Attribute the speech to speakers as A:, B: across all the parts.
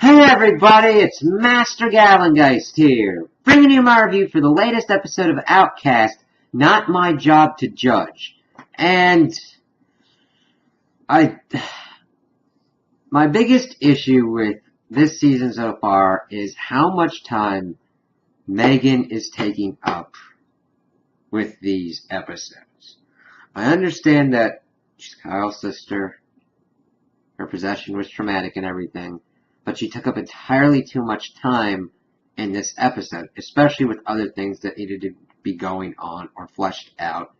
A: Hey everybody, it's Master Galengeist here, bringing you my review for the latest episode of Outcast, Not My Job to Judge. And my biggest issue with this season so far is how much time Megan is taking up with these episodes. I understand that she's Kyle's sister, her possession was traumatic and everything, but she took up entirely too much time in this episode, especially with other things that needed to be going on or fleshed out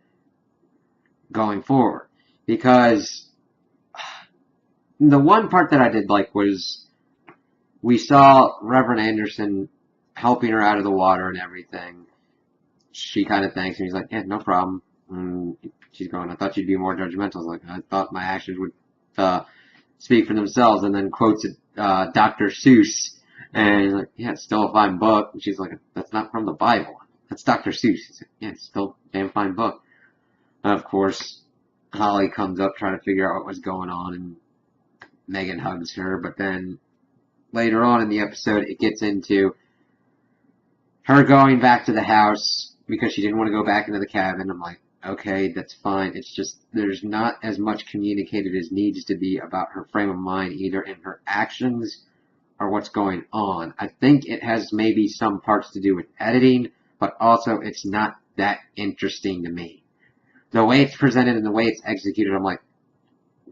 A: going forward. Because the one part that I did like was we saw Reverend Anderson helping her out of the water and everything. She kind of thanks him. He's like, yeah, no problem. She's going, I thought you'd be more judgmental. I was like, I thought my actions would speak for themselves, and then quotes Dr. Seuss, and he's like, yeah, it's still a fine book. And she's like, that's not from the Bible. That's Dr. Seuss. He's like, yeah, it's still a damn fine book. And of course, Holly comes up trying to figure out what was going on, and Megan hugs her, but then later on in the episode, it gets into her going back to the house because she didn't want to go back into the cabin. I'm like, okay, that's fine. It's just there's not as much communicated as needs to be about her frame of mind, either in her actions or what's going on. I think it has maybe some parts to do with editing, but also it's not that interesting to me. The way it's presented and the way it's executed, I'm like,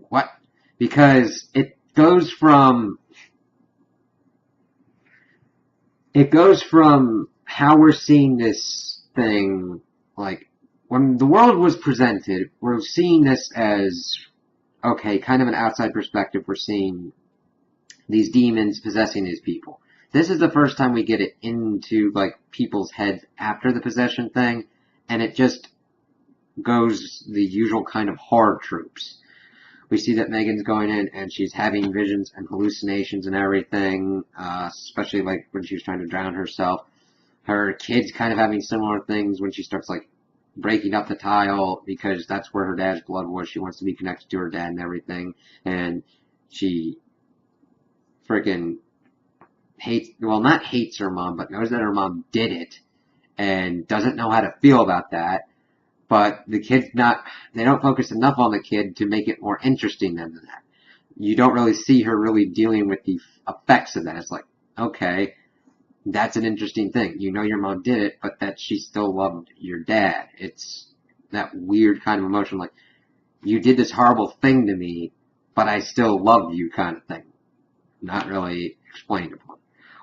A: what? Because it goes from how we're seeing this thing, like, when the world was presented, we're seeing this as, okay, kind of an outside perspective. We're seeing these demons possessing these people. This is the first time we get it into, like, people's heads after the possession thing, and it just goes the usual kind of horror tropes. We see that Megan's going in, and she's having visions and hallucinations and everything, especially, like, when she was trying to drown herself. Her kid's kind of having similar things when she starts, like, breaking up the tile because that's where her dad's blood was. She wants to be connected to her dad and everything. And she freaking not hates her mom, but knows that her mom did it and doesn't know how to feel about that. But the kid's they don't focus enough on the kid to make it more interesting than that. You don't really see her really dealing with the effects of that. It's like, okay, that's an interesting thing. You know your mom did it, but that she still loved your dad. It's that weird kind of emotion, like, you did this horrible thing to me, but I still love you kind of thing. Not really explained upon.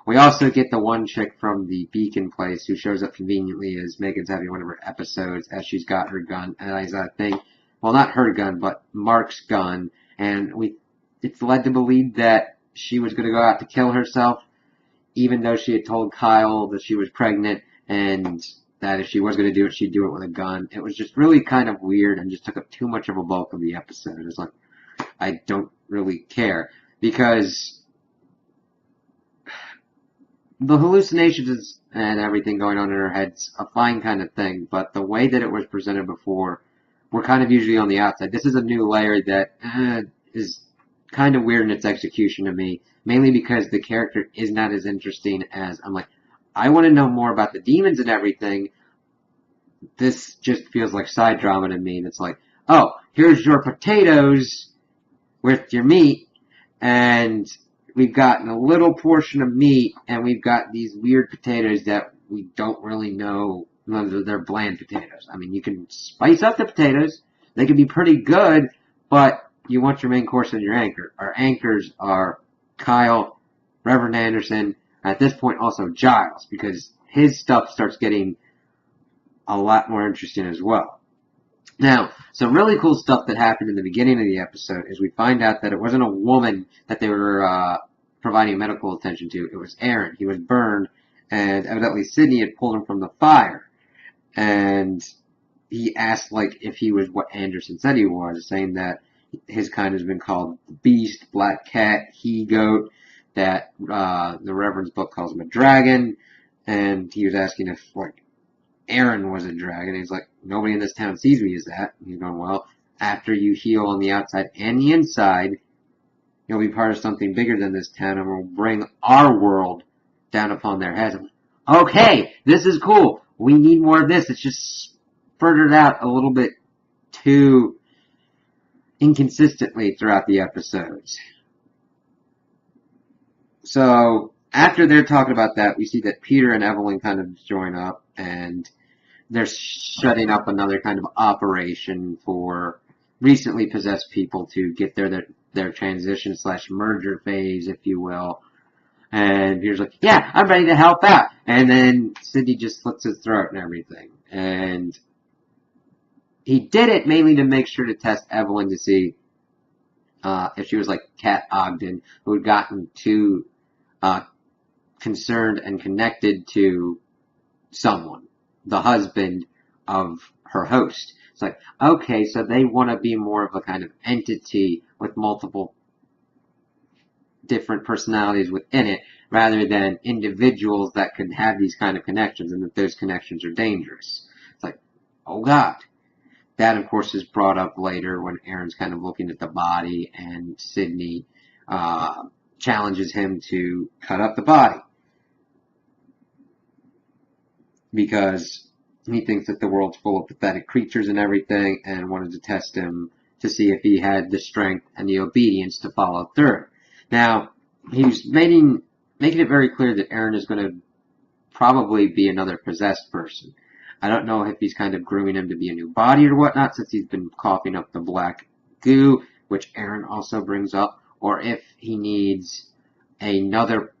A: We also get the one chick from the Beacon place who shows up conveniently as Megan's having one of her episodes as she's got her gun. And I think, well, not her gun, but Mark's gun. And it's led to believe that she was going to go out to kill herself, even though she had told Kyle that she was pregnant and that if she was going to do it, she'd do it with a gun. It was just really kind of weird and just took up too much of a bulk of the episode. It's like, I don't really care. Because the hallucinations and everything going on in her head's a fine kind of thing, but the way that it was presented before, we're kind of usually on the outside. This is a new layer that is kind of weird in its execution to me, mainly because the character is not as interesting as, I'm like, I want to know more about the demons and everything. This just feels like side drama to me, and it's like, oh, here's your potatoes with your meat, and we've gotten a little portion of meat, and we've got these weird potatoes that we don't really know whether they're bland potatoes. I mean, you can spice up the potatoes. They can be pretty good, but you want your main course and your anchor. Our anchors are Kyle, Reverend Anderson, at this point also Giles, because his stuff starts getting a lot more interesting as well. Now, some really cool stuff that happened in the beginning of the episode is we find out that it wasn't a woman that they were providing medical attention to. It was Aaron. He was burned, and evidently Sydney had pulled him from the fire. And he asked, like, if he was what Anderson said he was, saying that his kind has been called the Beast, Black Cat, He-Goat, that the Reverend's book calls him a dragon, and he was asking if, like, Aaron was a dragon. He's like, nobody in this town sees me as that. And he's going, well, after you heal on the outside and the inside, You'll be part of something bigger than this town and will bring our world down upon their heads. Okay, this is cool. We need more of this. It's just furthered out a little bit too inconsistently throughout the episodes. So, after they're talking about that, we see that Peter and Evelyn kind of join up, and they're shutting up another kind of operation for recently possessed people to get their transition / merger phase, if you will. And Peter's like, yeah, I'm ready to help out. And then Sidney just slits his throat and everything. And he did it mainly to make sure to test Evelyn to see if she was like Kat Ogden, who had gotten too concerned and connected to someone, the husband of her host. It's like, okay, so they want to be more of a kind of entity with multiple different personalities within it, rather than individuals that could have these kind of connections, and that those connections are dangerous. It's like, oh God. That, of course, is brought up later when Aaron's kind of looking at the body, and Sidney challenges him to cut up the body, because he thinks that the world's full of pathetic creatures and everything, and wanted to test him to see if he had the strength and the obedience to follow through. Now, he's making it very clear that Aaron is going to probably be another possessed person. I don't know if he's kind of grooming him to be a new body or whatnot, since he's been coughing up the black goo, which Aaron also brings up, or if he needs another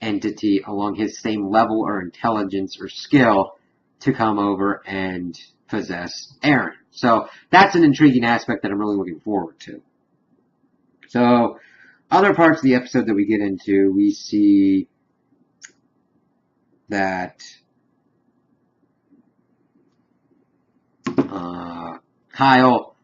A: entity along his same level or intelligence or skill to come over and possess Aaron. So that's an intriguing aspect that I'm really looking forward to. So, other parts of the episode that we get into, we see that Kyle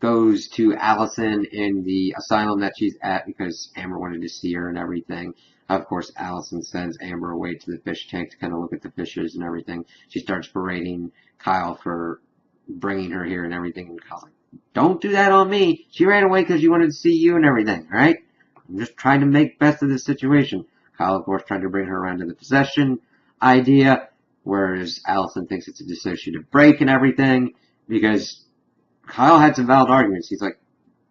A: goes to Allison in the asylum that she's at because Amber wanted to see her and everything. Of course, Allison sends Amber away to the fish tank to kind of look at the fishes and everything. She starts berating Kyle for bringing her here and everything. And Kyle's like, don't do that on me. She ran away because she wanted to see you and everything, alright? I'm just trying to make best of this situation. Kyle, of course, trying to bring her around to the possession idea, whereas Allison thinks it's a dissociative break and everything, because Kyle had some valid arguments. He's like,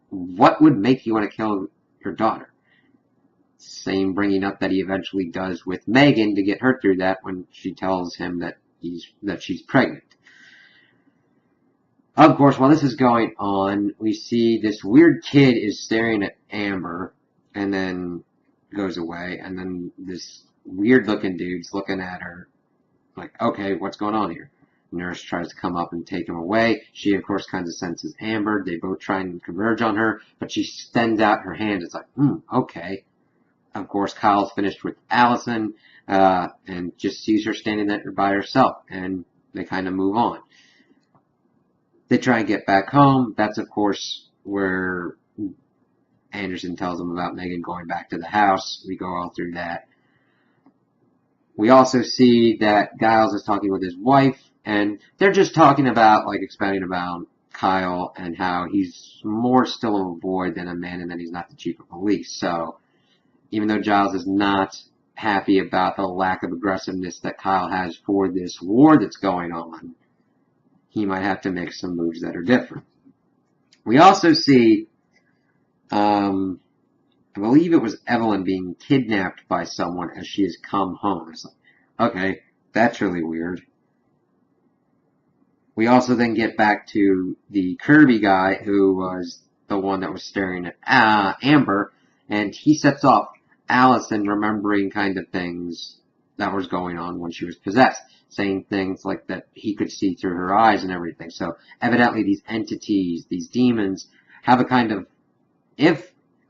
A: what would make you want to kill your daughter? Same bringing up that he eventually does with Megan to get her through that when she tells him that she's pregnant. Of course, while this is going on, we see this weird kid is staring at Amber and then goes away, and then this weird looking dude's looking at her like, okay, what's going on here? Nurse tries to come up and take him away. She, of course, kind of senses Amber. They both try and converge on her, but she extends out her hand. It's like, okay. Of course, Kyle's finished with Allison, and just sees her standing there by herself, and they kind of move on. They try and get back home. That's, of course, where Anderson tells them about Megan going back to the house. We go all through that. We also see that Giles is talking with his wife, and they're just talking about, like, expounding about Kyle and how he's more still a boy than a man, and that he's not the chief of police. So, even though Giles is not happy about the lack of aggressiveness that Kyle has for this war that's going on, he might have to make some moves that are different. We also see, I believe it was Evelyn being kidnapped by someone as she has come home. It's like, okay, that's really weird. We also then get back to the Kirby guy who was the one that was staring at Amber, and he sets off Allison remembering kind of things that was going on when she was possessed, saying things like that he could see through her eyes and everything. So evidently these entities, these demons, have a kind of,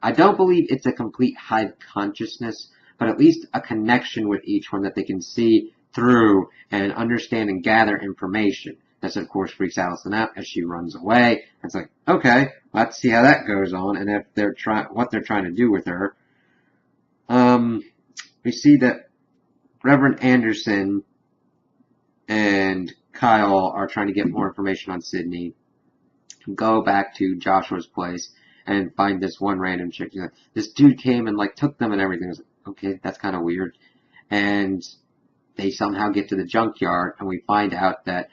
A: I don't believe it's a complete hive consciousness, but at least a connection with each one that they can see through and understand and gather information. This, of course, freaks Allison out as she runs away. It's like, okay, let's see how that goes on, and if what they're trying to do with her. We see that Reverend Anderson and Kyle are trying to get more information on Sidney. Go back to Joshua's place, and find this one random chick. Like, this dude came and like took them and everything. I was like, okay, that's kind of weird. And they somehow get to the junkyard, and we find out that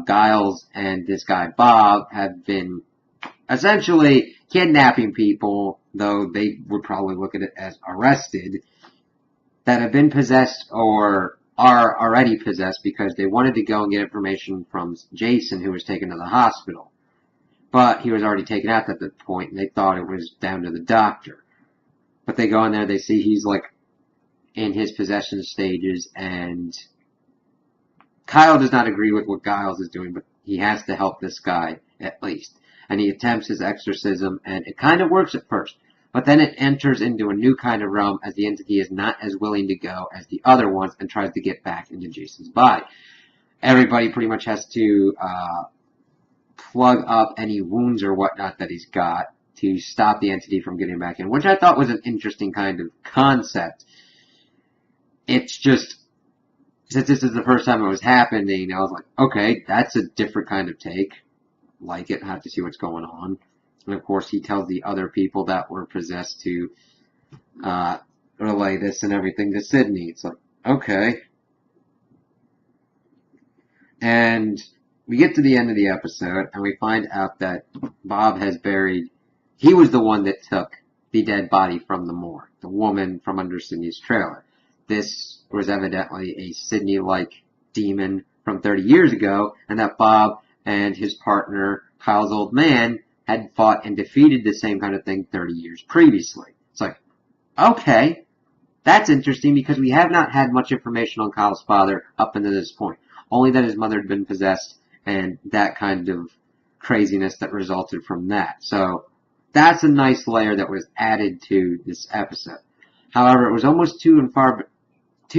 A: Giles and this guy Bob have been essentially kidnapping people, though they would probably look at it as arrested, that have been possessed or are already possessed because they wanted to go and get information from Jason, who was taken to the hospital. But he was already taken out at that point, and they thought it was down to the doctor. But they go in there, they see he's like in his possession stages, and Kyle does not agree with what Giles is doing, but he has to help this guy at least. And he attempts his exorcism, and it kind of works at first. But then it enters into a new kind of realm as the entity is not as willing to go as the other ones and tries to get back into Jason's body. Everybody pretty much has to plug up any wounds or whatnot that he's got to stop the entity from getting back in, which I thought was an interesting kind of concept. It's just, since this is the first time it was happening, I was like, okay, that's a different kind of take. Like it, have to see what's going on. And of course, he tells the other people that were possessed to relay this and everything to Sydney. It's like, okay. And we get to the end of the episode, and we find out that Bob has buried, he was the one that took the dead body from the morgue, the woman from under Sydney's trailer. This was evidently a Sydney-like demon from 30 years ago, and that Bob and his partner, Kyle's old man, had fought and defeated the same kind of thing 30 years previously. It's like, okay, that's interesting because we have not had much information on Kyle's father up until this point. Only that his mother had been possessed and that kind of craziness that resulted from that. So that's a nice layer that was added to this episode. However, it was almost too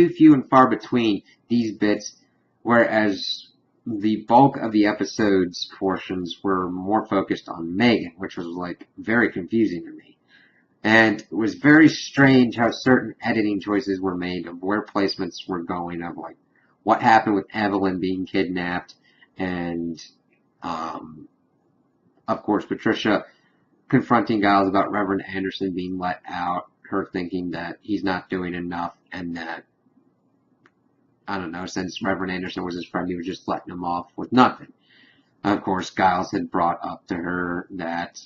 A: few and far between these bits, whereas the bulk of the episode's portions were more focused on Megan, which was like very confusing to me. And it was very strange how certain editing choices were made of where placements were going, of like what happened with Evelyn being kidnapped, and of course Patricia confronting Giles about Reverend Anderson being let out, her thinking that he's not doing enough, and that, I don't know, since Reverend Anderson was his friend, he was just letting him off with nothing. Of course, Giles had brought up to her that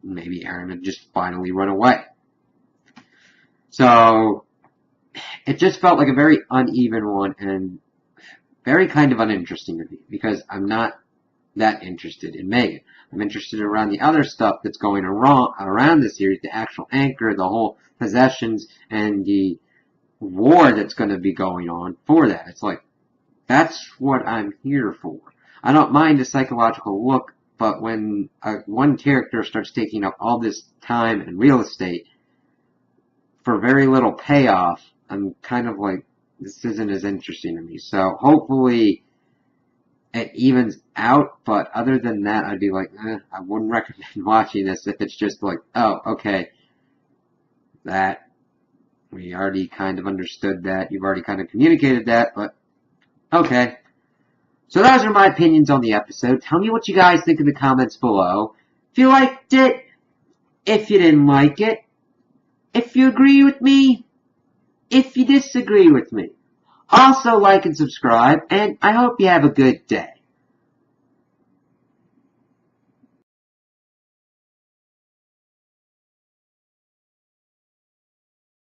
A: maybe Aaron had just finally run away. So, it just felt like a very uneven one, and very kind of uninteresting to me, because I'm not that interested in Megan. I'm interested around the other stuff that's going around the series, the actual anchor, the whole possessions, and the war that's going to be going on for that. It's like, that's what I'm here for. I don't mind a psychological look, but when one character starts taking up all this time and real estate for very little payoff, I'm kind of like, this isn't as interesting to me. So hopefully it evens out, but other than that, I'd be like, I wouldn't recommend watching this if it's just like, oh, okay, that, we already kind of understood that, you've already kind of communicated that, but okay. So those are my opinions on the episode. Tell me what you guys think in the comments below. If you liked it, if you didn't like it, if you agree with me, if you disagree with me. Also like and subscribe, and I hope you have a good day.